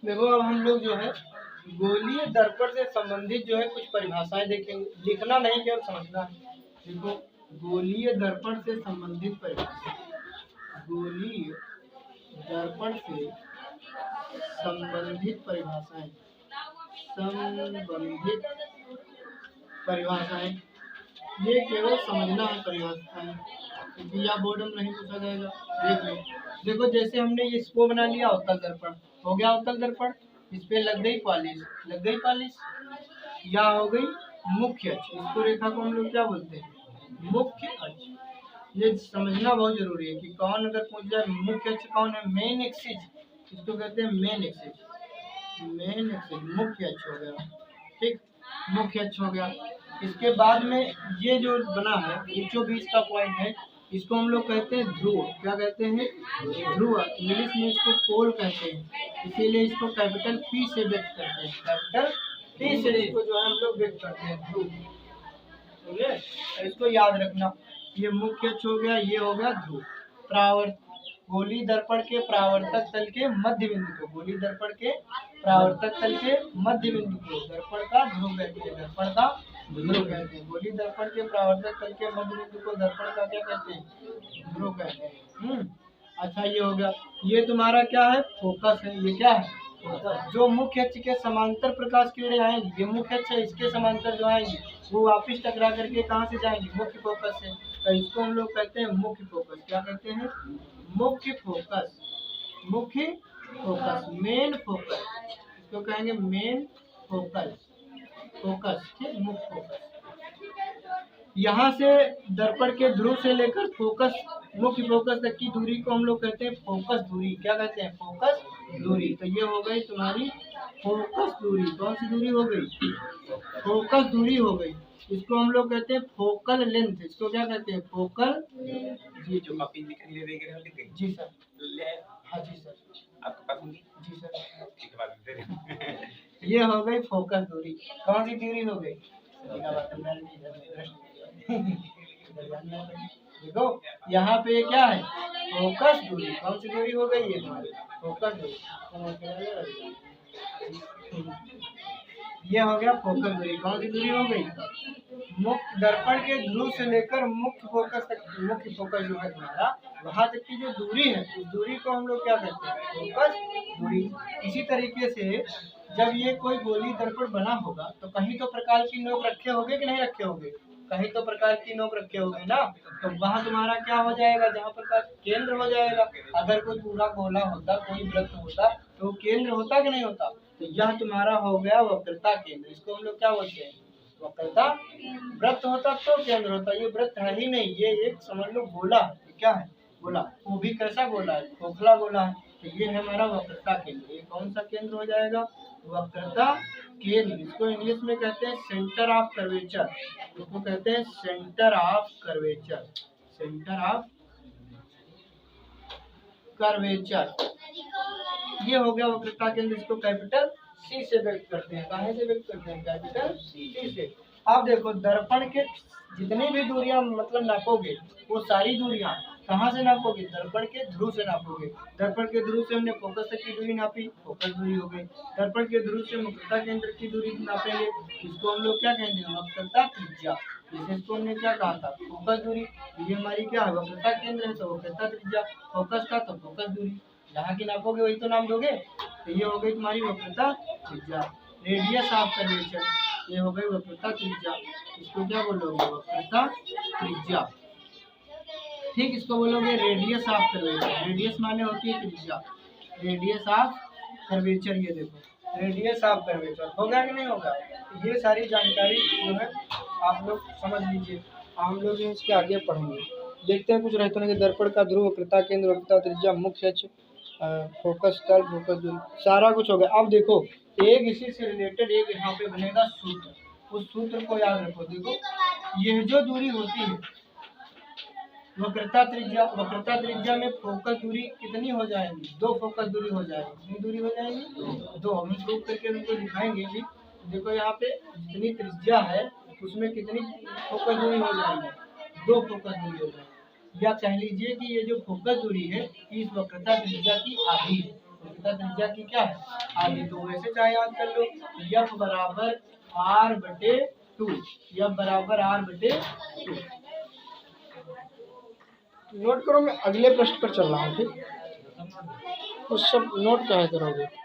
देखो अब हम लोग जो है गोलीय दर्पण से संबंधित जो है कुछ परिभाषाएं देखेंगे, लिखना नहीं केवल समझना है। देखो गोलीय दर्पण से संबंधित परिभाषा, गोलीय दर्पण से संबंधित परिभाषाएं, संबंधित परिभाषाएं, ये केवल समझना है परिभाषाएं, क्योंकि या बोर्ड में नहीं पूछा जाएगा। देख लो, देखो जैसे हमने इसको बना लिया अवतल दर्पण, हो गया अवतल दर्पण, इस पे लग गई पॉलिश, लग गई पॉलिश, या हो गई मुख्य अक्ष, इसको रेखा को हम लोग क्या बोलते हैं, मुख्य अक्ष। ये समझना बहुत जरूरी है कि कौन अगर पूछ जाए मुख्य अक्ष कौन है, मेन एक्सिस, इसको कहते हैं मेन एक्सिस, मेन एक्सिस मुख्य अक्ष हो गया। ठीक, मुख्य अक्ष हो गया। इसके बाद में ये जो बना है, ये जो बीच का पॉइंट है, इसको हम लोग कहते हैं ध्रुव। क्या कहते हैं, ध्रुव। इंग्लिश में इसको पोल कहते हैं, इसीलिए इसको कैपिटल पी से व्यक्त करते हैं, कैपिटल पी से इसको जो है हम लोग व्यक्त करते हैं, ध्रुव। समझे, इसको याद रखना। ये मुख्य अक्ष हो गया, ये हो गया ध्रुव। परावर्त, गोली दर्पण के परावर्तक तल के मध्य बिंदु को, गोली दर्पण के परावर्तक तल के मध्य बिंदु को दर्पण का ध्रुव कहते हैं, दर्पण का ध्रुव कहते हैं। गोली दर्पण के परावर्तक तल के मध्य बिंदु को दर्पण का क्या कहते हैं, ध्रुव कहते हैं। अच्छा, ये हो गया। ये तुम्हारा क्या है, फोकस है। ये क्या है, जो मुख्य अक्ष के समांतर प्रकाश किरणें आएंगी, ये मुख्य अक्ष है, इसके समांतर जो आएंगी वो वापिस टकरा करके कहाँ से जाएंगी, मुख्य फोकस से। तो इसको हम लोग कहते हैं मुख्य फोकस। क्या कहते हैं, मुख्य फोकस, मुख्य फोकस, मेन फोकस, इसको कहेंगे मेन फोकस, फोकस, ठीक, मुख्य फोकस। यहाँ से दर्पण के ध्रुव से लेकर फोकस, मुख्य फोकस तक की दूरी को हम लोग कहते हैं फोकस दूरी। क्या कहते हैं, फोकस दूरी। तो ये हो गई तुम्हारी फोकस दूरी। कौन सी दूरी हो गई, फोकस दूरी हो गई। इसको हम लोग कहते हैं फोकल लेंथ। इसको क्या कहते हैं, फोकल, जी जो कॉपी जी सर, हाँ जी सर, आपके पास होंगी जी सर। ये हो गई फोकस दूरी। कौन सी दूरी हो गई, देखो यहाँ पे क्या है, फोकस दूरी। कौन सी दूरी हो गई, ये तुम्हारी फोकस दूरी। ये हो गया फोकस दूरी। कौन सी दूरी हो गई, मुख्य दर्पण के ध्रुव से लेकर मुख्य फोकस तक, मुख्य फोकस जो है तुम्हारा, वहां तक की जो दूरी है, उस दूरी को हम लोग क्या कहते हैं, फोकस दूरी। इसी तरीके से जब ये कोई गोली दर्पण बना होगा तो कहीं तो प्रकाश की नोक रखे होंगे कि नहीं रखे होंगे, कहीं तो प्रकाश की नोक रखे होंगे ना। तो वहाँ तुम्हारा क्या हो जाएगा, जहाँ प्रकाश केंद्र हो जाएगा। अगर कोई पूरा गोला होता, कोई वृत्त होता, तो वो केंद्र होता कि नहीं होता। तो यह तुम्हारा हो गया वक्रता केंद्र। इसको हम लोग क्या बोलते हैं, वक्रता। वृत्त होता तो केंद्र होता, ये वृत्त है ही नहीं, ये एक समझ लो गोला है। क्या है, गोला, वो भी कैसा गोला है, खोखला गोला है। तो ये है हमारा वक्रता केंद्र। ये कौन सा केंद्र हो जाएगा, वक्रता केंद्र। इसको इंग्लिश में कहते हैं सेंटर ऑफ कर्वेचर। इसको कहते हैं centre of curvature, centre of curvature. ये हो गया वक्रता केंद्र। इसको कैपिटल सी से व्यक्त करते हैं। कहाँ से व्यक्त करते हैं, कैपिटल सी से। अब देखो दर्पण के जितनी भी दूरियां मतलब नापोगे, वो सारी दूरियां कहाँ से नापोगे, दर्पण के ध्रुव से नापोगे। दर्पण के ध्रुव से हमने फोकस तक की दूरी नापी, फोकस दूरी हो गई। दर्पण के ध्रुव से वक्रता केंद्र की दूरी नापेंगे, इसको हम लोग क्या कहेंगे, वक्रता त्रिज्या। जैसे इसको हमने क्या कहा था, फोकस दूरी। ये हमारी क्या है, वक्रता केंद्र है, तो वक्रता त्रिज्या। फोकस था तो फोकस दूरी, जहाँ की नापोगे वही तो नाम दोगे। तो ये हो गई तुम्हारी वक्रता त्रिज्या, रेडियस ऑफ कर्वेचर। ये हो गई वक्रता त्रिज्या। इसको क्या बोलोगे, वक्रता त्रिज्या। ठीक, इसको बोलोगे रेडियस ऑफ कर्वेचर। रेडियस माने होती है त्रिज्या, रेडियस ऑफ कर्वेचर। ये देखो रेडियस ऑफ कर्वेचर हो गया कि नहीं होगा। ये सारी जानकारी जो है आप लोग समझ लीजिए। हम लोग इसके आगे पढ़ेंगे। देखते हैं कुछ रहते हैं, दर्पण का ध्रुव, वक्रता केंद्र, वक्रता त्रिज्या, मुख्य अक्ष, फोकस तल, फोकस दूरी, सारा कुछ हो गया। अब देखो एक इसी से रिलेटेड एक यहाँ पे बनेगा सूत्र, उस सूत्र को याद रखो। देखो यह जो दूरी होती है वक्रता त्रिज्या, वक्रता त्रिज्या में फोकस दूरी कितनी हो जाएगी, दो फोकस दूरी हो जाएगी। कितनी दूरी हो जाएगी, दो। हम प्रूव करके उनको दिखाएंगे भी। देखो यहाँ पे जितनी त्रिज्या है उसमें कितनी फोकस दूरी हो जाएगी, दो फोकस दूरी हो जाएगी। या कह लीजिए कि ये जो फोकस दूरी है इस वक्रता त्रिज्या की आधी है। वक्रता त्रिज्या की क्या है आधी, तो वैसे चाहे याद कर लो F बराबर R/2, F बराबर R/2। नोट करो, मैं अगले प्रश्न पर चल रहा हूँ, ठीक, तो सब नोट क्या करोगे।